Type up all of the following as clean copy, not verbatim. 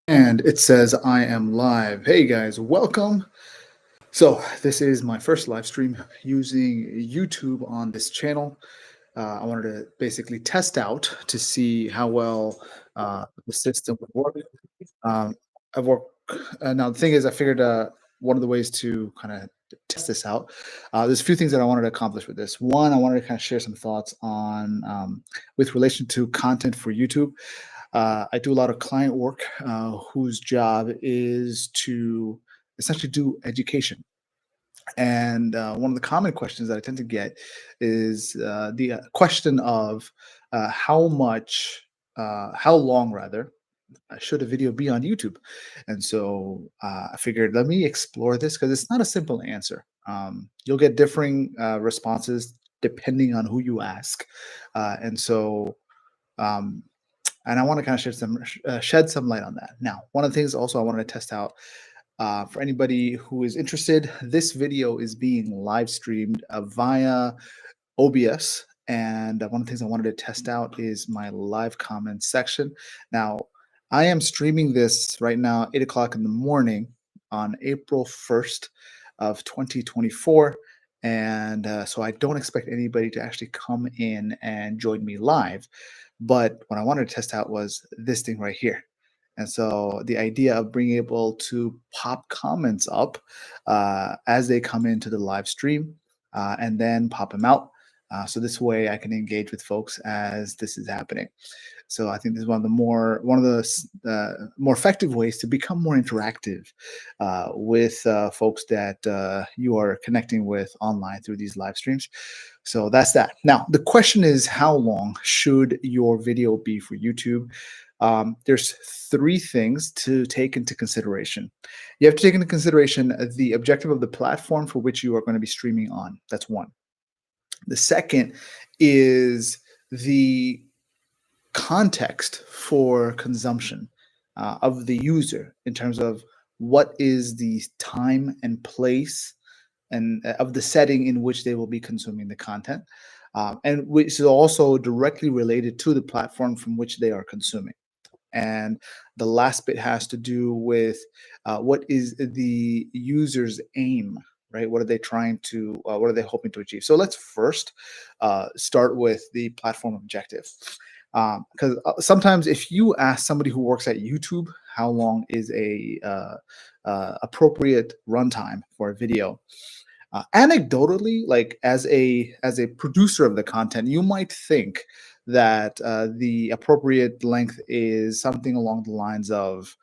And it says I am live. Hey guys, welcome. So, this is my first live stream using YouTube on this channel. I wanted to basically test out to see how well the system would work. Um, I've worked, now, the thing is, I figured one of the ways to kind of test this out, there's a few things that I wanted to accomplish with this. One, I wanted to kind of share some thoughts on with relation to content for YouTube. I do a lot of client work whose job is to essentially do education. And one of the common questions that I tend to get is the question of how long rather, should a video be on YouTube? And so I figured let me explore this because it's not a simple answer. You'll get differing responses depending on who you ask. And so um, and I want to kind of shed some light on that. Now, one of the things also I wanted to test out for anybody who is interested, this video is being live streamed via OBS. And one of the things I wanted to test out is my live comments section. Now, I am streaming this right now, 8 o'clock in the morning on April 1st of 2024. And so I don't expect anybody to actually come in and join me live. But what I wanted to test out was this thing right here. And so the idea of being able to pop comments up as they come into the live stream and then pop them out. So this way I can engage with folks as this is happening. So I think this is one of the more effective ways to become more interactive with folks that you are connecting with online through these live streams. So that's that. Now the question is, how long should your video be for YouTube? There's three things to take into consideration. You have to take into consideration the objective of the platform for which you are going to be streaming on. That's one. The second is the context for consumption of the user in terms of what is the time and place and of the setting in which they will be consuming the content, and which is also directly related to the platform from which they are consuming. And the last bit has to do with what is the user's aim, right? What are they trying to, what are they hoping to achieve? So let's first start with the platform objective. Because sometimes if you ask somebody who works at YouTube how long is a appropriate runtime for a video, anecdotally, like as a producer of the content, you might think that the appropriate length is something along the lines of,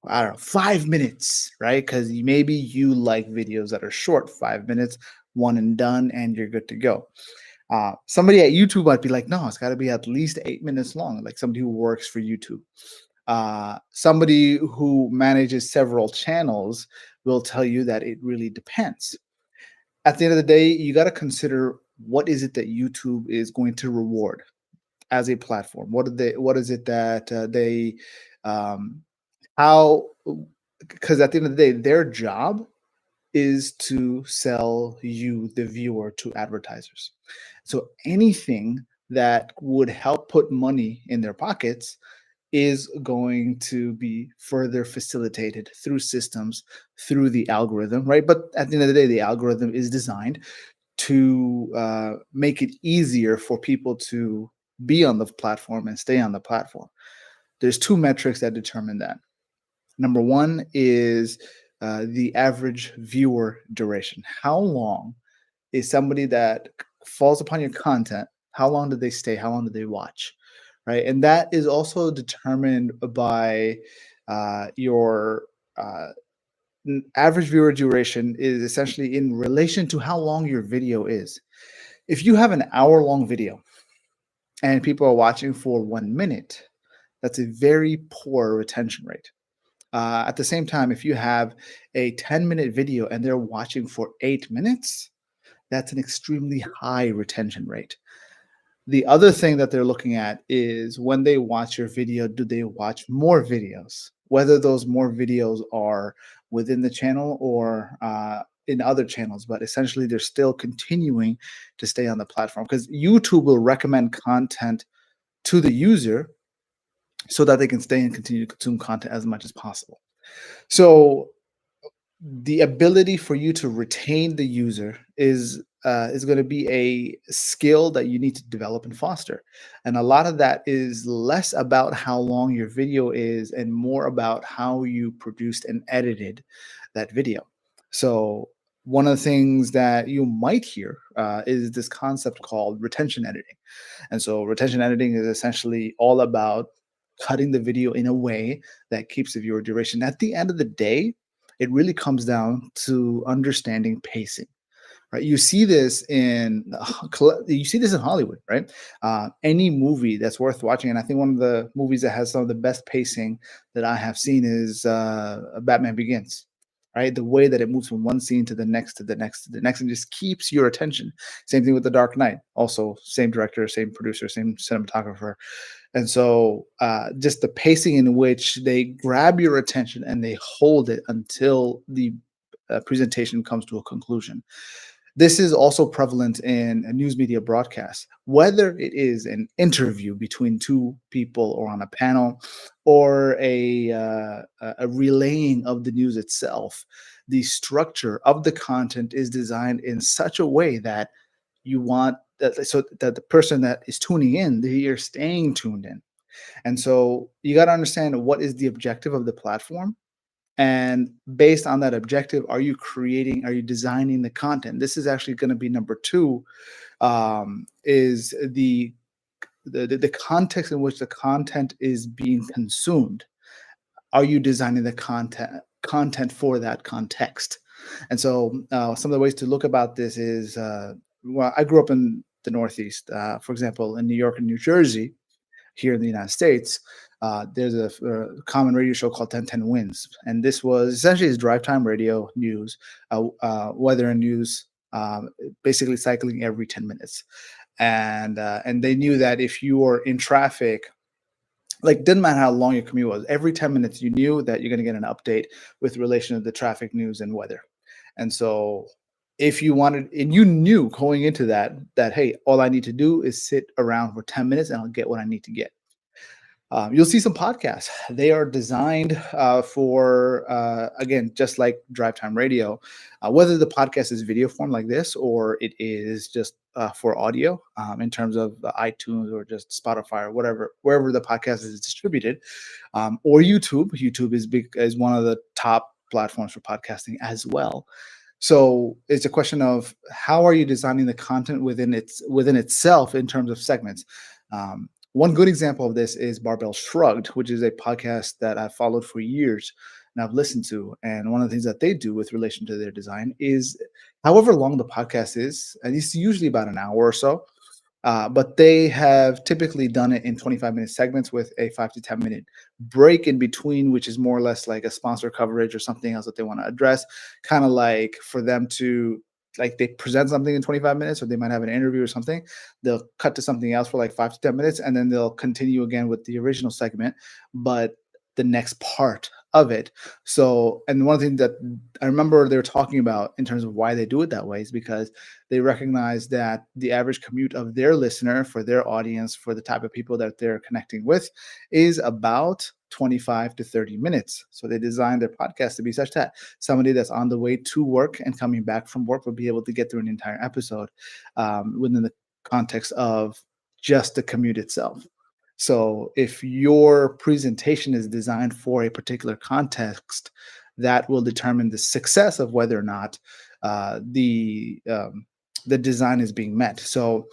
I don't know, 5 minutes, right? Because maybe you like videos that are short, 5 minutes, one and done, and you're good to go. Somebody at YouTube might be like, no, it's got to be at least 8 minutes long, like somebody who works for YouTube. Somebody who manages several channels will tell you that it really depends. At the end of the day, you got to consider what is it that YouTube is going to reward as a platform. What is it that they how because at the end of the day, their job is to sell you, the viewer, to advertisers. So anything that would help put money in their pockets is going to be further facilitated through systems, through the algorithm, right? But at the end of the day, the algorithm is designed to make it easier for people to be on the platform and stay on the platform. There's two metrics that determine that. Number one is the average viewer duration. How long is somebody that falls upon your content? How long do they stay? How long do they watch? Right, and that is also determined by your average viewer duration is essentially in relation to how long your video is. If you have an hour-long video and people are watching for 1 minute, that's a very poor retention rate. At the same time, if you have a 10-minute video and they're watching for 8 minutes, that's an extremely high retention rate. The other thing that they're looking at is when they watch your video, do they watch more videos? Whether those more videos are within the channel or in other channels, but essentially they're still continuing to stay on the platform because YouTube will recommend content to the user so that they can stay and continue to consume content as much as possible. So the ability for you to retain the user is going to be a skill that you need to develop and foster, and a lot of that is less about how long your video is and more about how you produced and edited that video. So one of the things that you might hear is this concept called retention editing. And so retention editing is essentially all about cutting the video in a way that keeps the viewer duration. At the end of the day, it really comes down to understanding pacing, right? You see this in Hollywood, right? Any movie that's worth watching, and I think one of the movies that has some of the best pacing that I have seen is Batman Begins. Right, the way that it moves from one scene to the next, to the next, to the next, and just keeps your attention. Same thing with The Dark Knight. Also, same director, same producer, same cinematographer, and so just the pacing in which they grab your attention and they hold it until the presentation comes to a conclusion. This is also prevalent in a news media broadcast, whether it is an interview between two people or on a panel, or a relaying of the news itself. The structure of the content is designed in such a way that you want that, so that the person that is tuning in, they are staying tuned in. And so you got to understand what is the objective of the platform, and based on that objective, are you designing the content? This is actually going to be number two, is the context in which the content is being consumed. Are you designing the content for that context? And so some of the ways to look about this is, well, I grew up in the Northeast. For example, in New York and New Jersey, here in the United States, there's a common radio show called 1010 Wins. And this was essentially his drive time radio news, weather and news, basically cycling every 10 minutes. And they knew that if you were in traffic, like, didn't matter how long your commute was, every 10 minutes you knew that you're going to get an update with relation to the traffic news and weather. And so if you wanted, and you knew going into that, hey, all I need to do is sit around for 10 minutes and I'll get what I need to get. You'll see some podcasts. They are designed for, again, just like drive time radio, whether the podcast is video form like this or it is just for audio, in terms of iTunes or just Spotify or whatever, wherever the podcast is distributed, or YouTube. YouTube is big, is one of the top platforms for podcasting as well. So it's a question of how are you designing the content within itself in terms of segments. One good example of this is Barbell Shrugged, which is a podcast that I've followed for years and I've listened to. And one of the things that they do with relation to their design is, however long the podcast is, and it's usually about an hour or so, but they have typically done it in 25-minute segments with a 5 to 10 minute break in between, which is more or less like a sponsor coverage or something else that they want to address. Kind of like for them to, like, they present something in 25 minutes, or they might have an interview or something. They'll cut to something else for like 5 to 10 minutes, and then they'll continue again with the original segment, but the next part of it. So, and one thing that I remember they were talking about in terms of why they do it that way is because they recognize that the average commute of their listener, for their audience, for the type of people that they're connecting with, is about 25 to 30 minutes. So they designed their podcast to be such that somebody that's on the way to work and coming back from work will be able to get through an entire episode, within the context of just the commute itself. So if your presentation is designed for a particular context, that will determine the success of whether or not the design is being met. So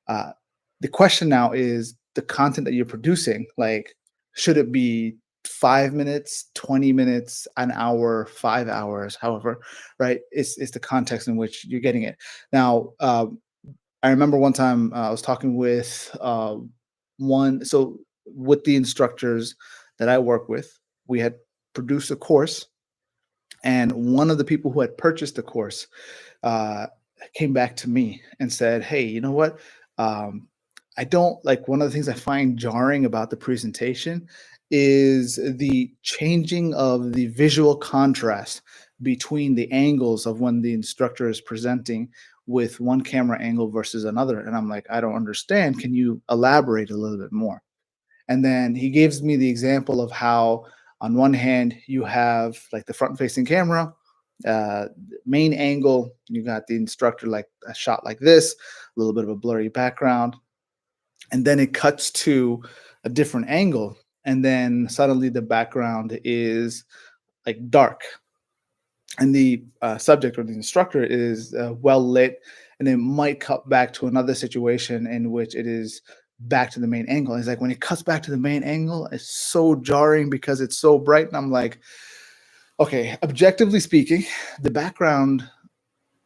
uh, the question now is the content that you're producing, like, should it be 5 minutes, 20 minutes, an hour, 5 hours, however, right? It's the context in which you're getting it. Now, I remember one time I was talking with so with the instructors that I work with, we had produced a course, and one of the people who had purchased the course uh, came back to me and said, "Hey, you know what? Um, I don't like, one of the things I find jarring about the presentation is the changing of the visual contrast between the angles of when the instructor is presenting with one camera angle versus another." And I'm like, "I don't understand. Can you elaborate a little bit more?" And then he gives me the example of how, on one hand, you have like the front facing camera, main angle, you got the instructor like a shot like this, a little bit of a blurry background, and then it cuts to a different angle. And then suddenly the background is like dark, and the subject or the instructor is well lit, and it might cut back to another situation in which it is back to the main angle. It's like when it cuts back to the main angle, it's so jarring because it's so bright, and I'm like, okay, objectively speaking, the background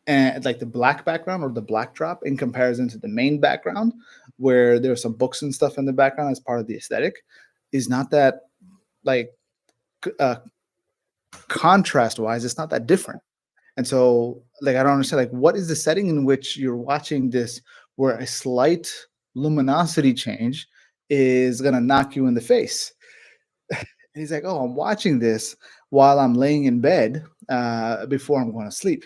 and like the black background or the black drop in comparison to the main background, where there's some books and stuff in the background as part of the aesthetic, is not that like uh, contrast wise, it's not that different. And so, like, I don't understand, like, what is the setting in which you're watching this where a slight luminosity change is gonna knock you in the face? And he's like, "Oh, I'm watching this while I'm laying in bed before I'm going to sleep."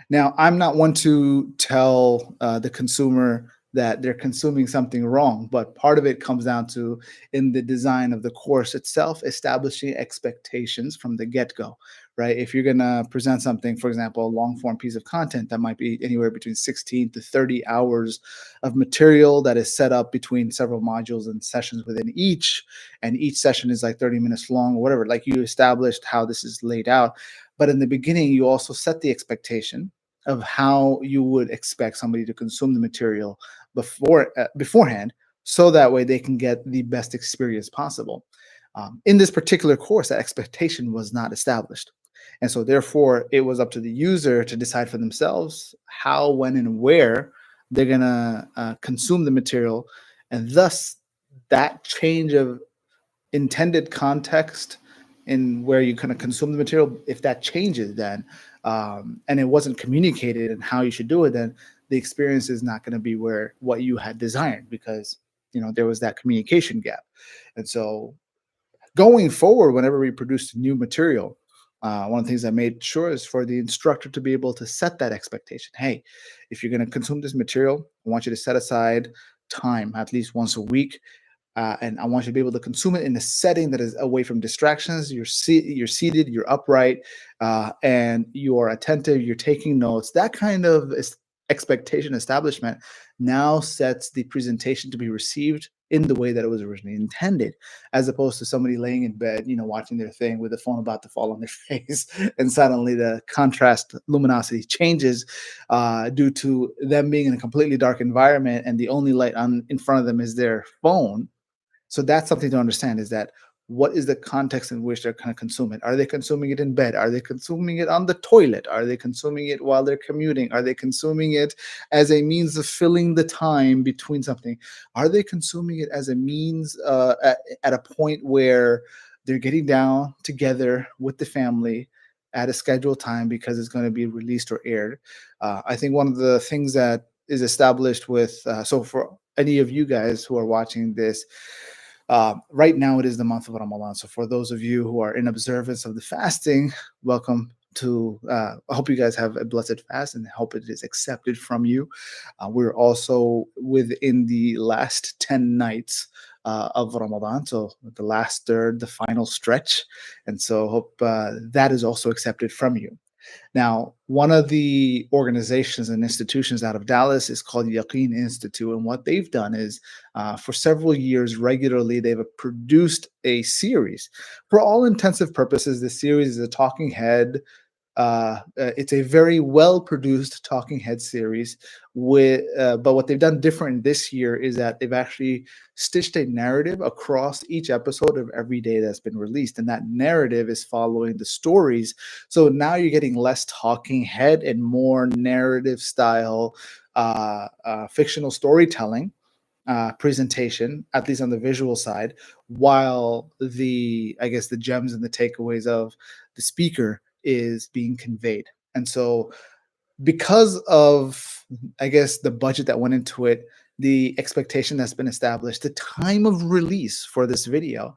Now, I'm not one to tell the consumer that they're consuming something wrong, but part of it comes down to, in the design of the course itself, establishing expectations from the get go, right? If you're going to present something, for example, a long form piece of content that might be anywhere between 16 to 30 hours of material that is set up between several modules and sessions within each, and each session is like 30 minutes long or whatever, like you established how this is laid out. But in the beginning, you also set the expectation of how you would expect somebody to consume the material beforehand, so that way they can get the best experience possible. In this particular course, that expectation was not established. And so, therefore, it was up to the user to decide for themselves how, when, and where they're going to consume the material. And thus, that change of intended context in where you kind of consume the material, if that changes, then and it wasn't communicated and how you should do it, then the experience is not going to be where what you had designed, because there was that communication gap. And so, going forward, whenever we produced new material, one of the things I made sure is for the instructor to be able to set that expectation. Hey, if you're going to consume this material, I want you to set aside time at least once a week, and I want you to be able to consume it in a setting that is away from distractions. You're seated, you're upright, and you are attentive. You're taking notes. That kind of expectation establishment now sets the presentation to be received in the way that it was originally intended, as opposed to somebody laying in bed, watching their thing with the phone about to fall on their face, and suddenly the contrast luminosity changes due to them being in a completely dark environment, and the only light on in front of them is their phone. So that's something to understand, is that what is the context in which they're kind of consume it? Are they consuming it in bed? Are they consuming it on the toilet? Are they consuming it while they're commuting? Are they consuming it as a means of filling the time between something? Are they consuming it as a means at a point where they're getting down together with the family at a scheduled time because it's going to be released or aired? I think one of the things that is established with, so for any of you guys who are watching this, right now, it is the month of Ramadan. So, for those of you who are in observance of the fasting, welcome to. I hope you guys have a blessed fast, and hope it is accepted from you. We're also within the last 10 nights of Ramadan, so the last third, the final stretch. And so, hope that is also accepted from you. Now, one of the organizations and institutions out of Dallas is called Yaqeen Institute. And what they've done is, for several years, regularly, they've produced a series. For all intensive purposes, this series is a talking head. It's a very well produced talking head series. But what they've done different this year is that they've actually stitched a narrative across each episode of every day that's been released, and that narrative is following the stories. So now you're getting less talking head and more narrative style, fictional storytelling presentation, at least on the visual side, while I guess the gems and the takeaways of the speaker is being conveyed. And so, because of, I guess, the budget that went into it, the expectation that's been established, the time of release for this video,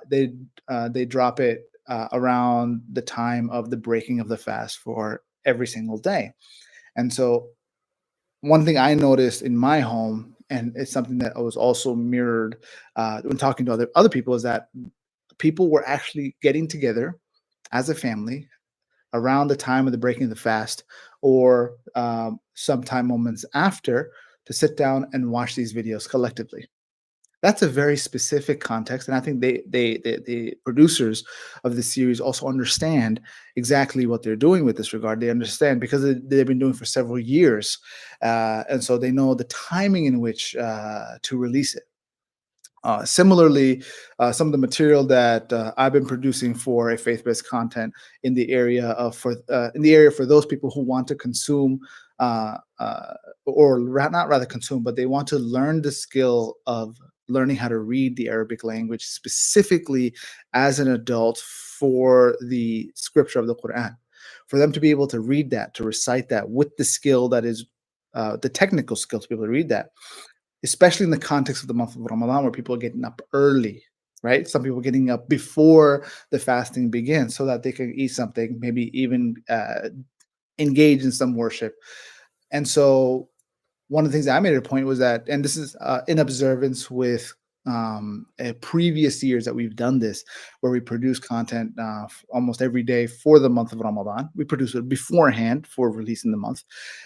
they drop it around the time of the breaking of the fast for every single day. And so, one thing I noticed in my home and it's something that was also mirrored when talking to other people, is that people were actually getting together as a family around the time of the breaking of the fast, or sometime moments after, to sit down and watch these videos collectively. That's a very specific context, and I think the producers of the series also understand exactly what they're doing with this regard. They understand because they've been doing for several years, and so they know the timing in which to release it. Similarly, some of the material that I've been producing for a faith-based content in the area of for in the area for those people who want to consume, uh, uh, not rather consume, but they want to learn the skill of learning how to read the Arabic language, specifically as an adult, for the scripture of the Quran, for them to be able to read that, to recite that with the skill that is the technical skill to be able to read that, especially in the context of the month of Ramadan, where people are getting up early, right? Some people are getting up before the fasting begins so that they can eat something, maybe even engage in some worship. And so one of the things that I made a point was that, and this is in observance with previous years that we've done this, where we produce content almost every day for the month of Ramadan. We produce it beforehand for release in the month.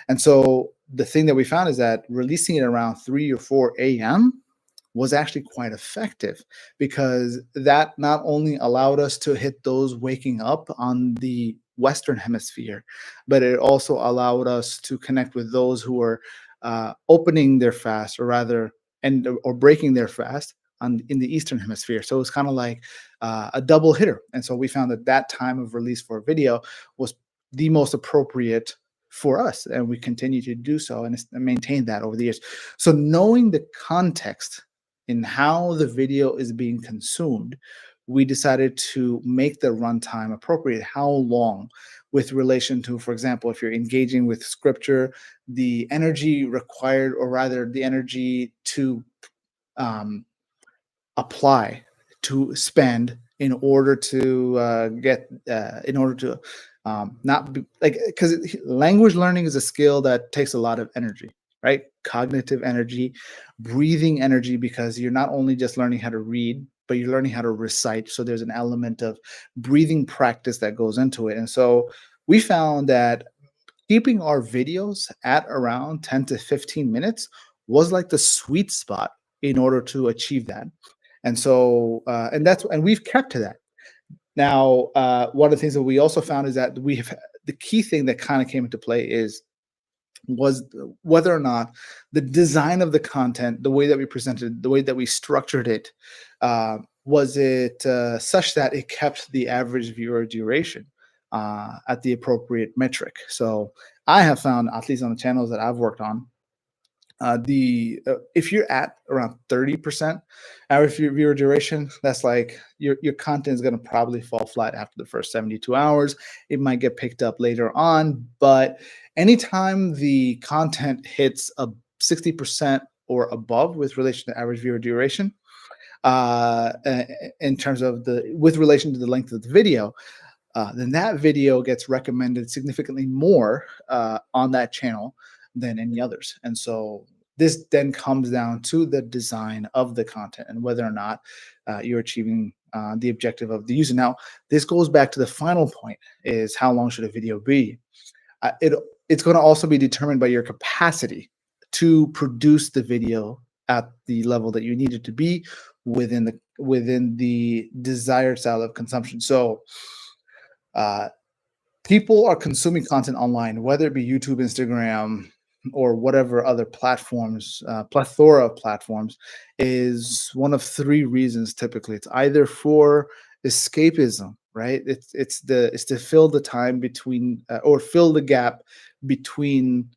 And so the thing that we found is that releasing it around 3 or 4 a.m. was actually quite effective, because that not only allowed us to hit those waking up on the Western hemisphere, but it also allowed us to connect with those who are opening their fast, or rather, and or breaking their fast in the Eastern hemisphere. So it's kind of like a double hitter. And so we found that that time of release for a video was the most appropriate for us, and we continue to do so and maintain that over the years. So knowing the context in how the video is being consumed, we decided to make the runtime appropriate. How long, with relation to, for example, if you're engaging with scripture, the energy required, or rather, the energy to um, apply, to spend, in order to in order to not be like, because language learning is a skill that takes a lot of energy, right? Cognitive energy, breathing energy, because you're not only just learning how to read, but you're learning how to recite. So there's an element of breathing practice that goes into it. And so we found that keeping our videos at around 10 to 15 minutes was like the sweet spot in order to achieve that. And so, and we've kept to that. Now, one of the things that we also found is that the key thing that kind of came into play was whether or not the design of the content, the way that we presented, the way that we structured it, was it such that it kept the average viewer duration at the appropriate metric. So I have found, at least on the channels that I've worked on, the if you're at around 30% average viewer duration, that's like your content is going to probably fall flat after the first 72 hours. It might get picked up later on, but anytime the content hits a 60% or above with relation to average viewer duration, in terms of with relation to the length of the video, then that video gets recommended significantly more on that channel than any others. And so this then comes down to the design of the content and whether or not you're achieving the objective of the user. Now, this goes back to the final point: is how long should a video be? It's going to also be determined by your capacity to produce the video at the level that you need it to be within the desired style of consumption. So uh, people are consuming content online, whether it be YouTube, Instagram, or whatever other platforms, plethora of platforms, is one of three reasons. Typically, it's either for escapism, right? It's to fill the time between, or fill the gap between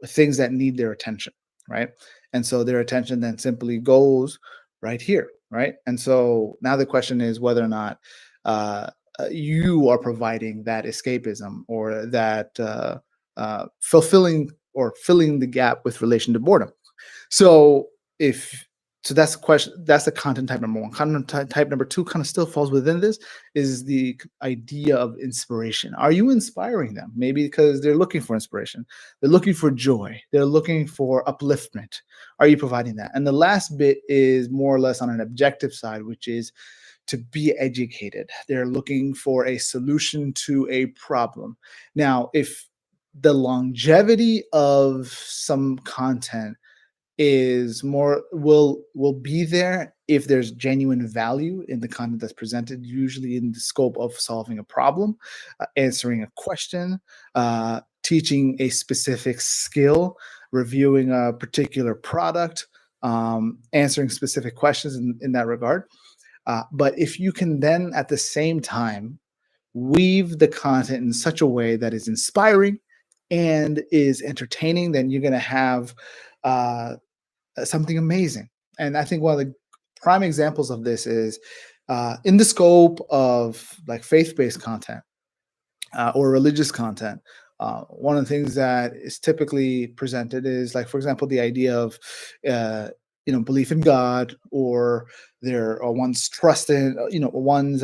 things that need their attention, right? And so their attention then simply goes right here, right? And so now the question is whether or not uh, you are providing that escapism, or that fulfilling or filling the gap with relation to boredom. So if So that's the question. That's the content type number one. Content type number two kind of still falls within this is the idea of inspiration. Are you inspiring them? Maybe because they're looking for inspiration, they're looking for joy, they're looking for upliftment. Are you providing that? And the last bit is more or less on an objective side, which is to be educated. They're looking for a solution to a problem. Now, if the longevity of some content is more will be there if there's genuine value in the content that's presented, usually in the scope of solving a problem, answering a question, teaching a specific skill, reviewing a particular product, answering specific questions in that regard. But if you can then at the same time weave the content in such a way that is inspiring and is entertaining, then you're going to have uh, something amazing. And I think one of the prime examples of this is in the scope of like faith-based content or religious content. One of the things that is typically presented is, like, for example, the idea of uh, belief in God, or there are one's trust in one's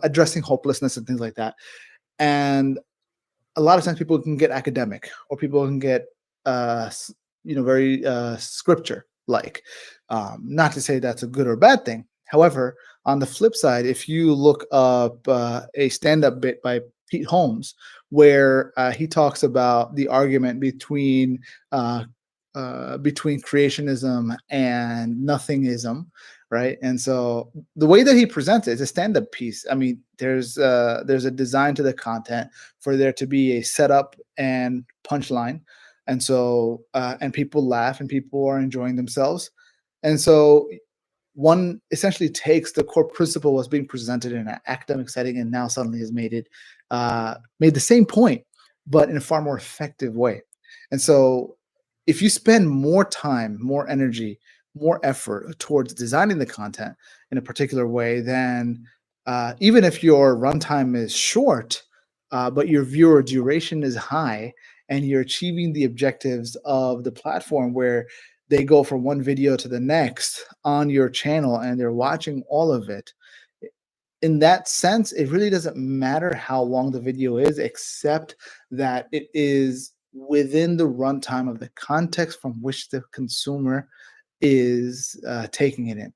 addressing hopelessness and things like that. And a lot of times people can get academic, or people can get very scripture like. Not to say that's a good or bad thing. However, on the flip side, if you look up a stand-up bit by Pete Holmes, where he talks about the argument uh, between creationism and nothingism, right? And so the way that he presents it is a stand-up piece. I mean, there's a design to the content for there to be a setup and punchline, and so and people laugh and people are enjoying themselves, and so one essentially takes the core principle was being presented in an academic setting and now suddenly has made the same point but in a far more effective way. And so if you spend more time, more energy, more effort towards designing the content in a particular way, then even if your runtime is short, but your viewer duration is high, and you're achieving the objectives of the platform where they go from one video to the next on your channel and they're watching all of it. In that sense, it really doesn't matter how long the video is, except that it is within the runtime of the context from which the consumer is taking it in.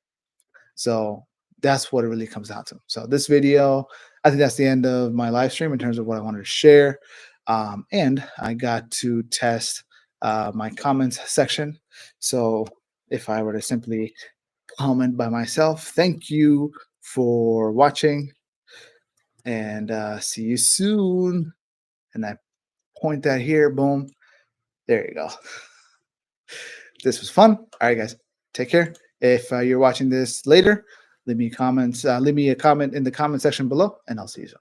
So that's what it really comes down to. So this video, I think that's the end of my live stream in terms of what I wanted to share. And I got to test my comments section. So if I were to simply comment by myself, thank you for watching, and see you soon. And I point that here, boom. There you go. This was fun. All right, guys, take care. If you're watching this later, leave me a comment in the comment section below, and I'll see you soon.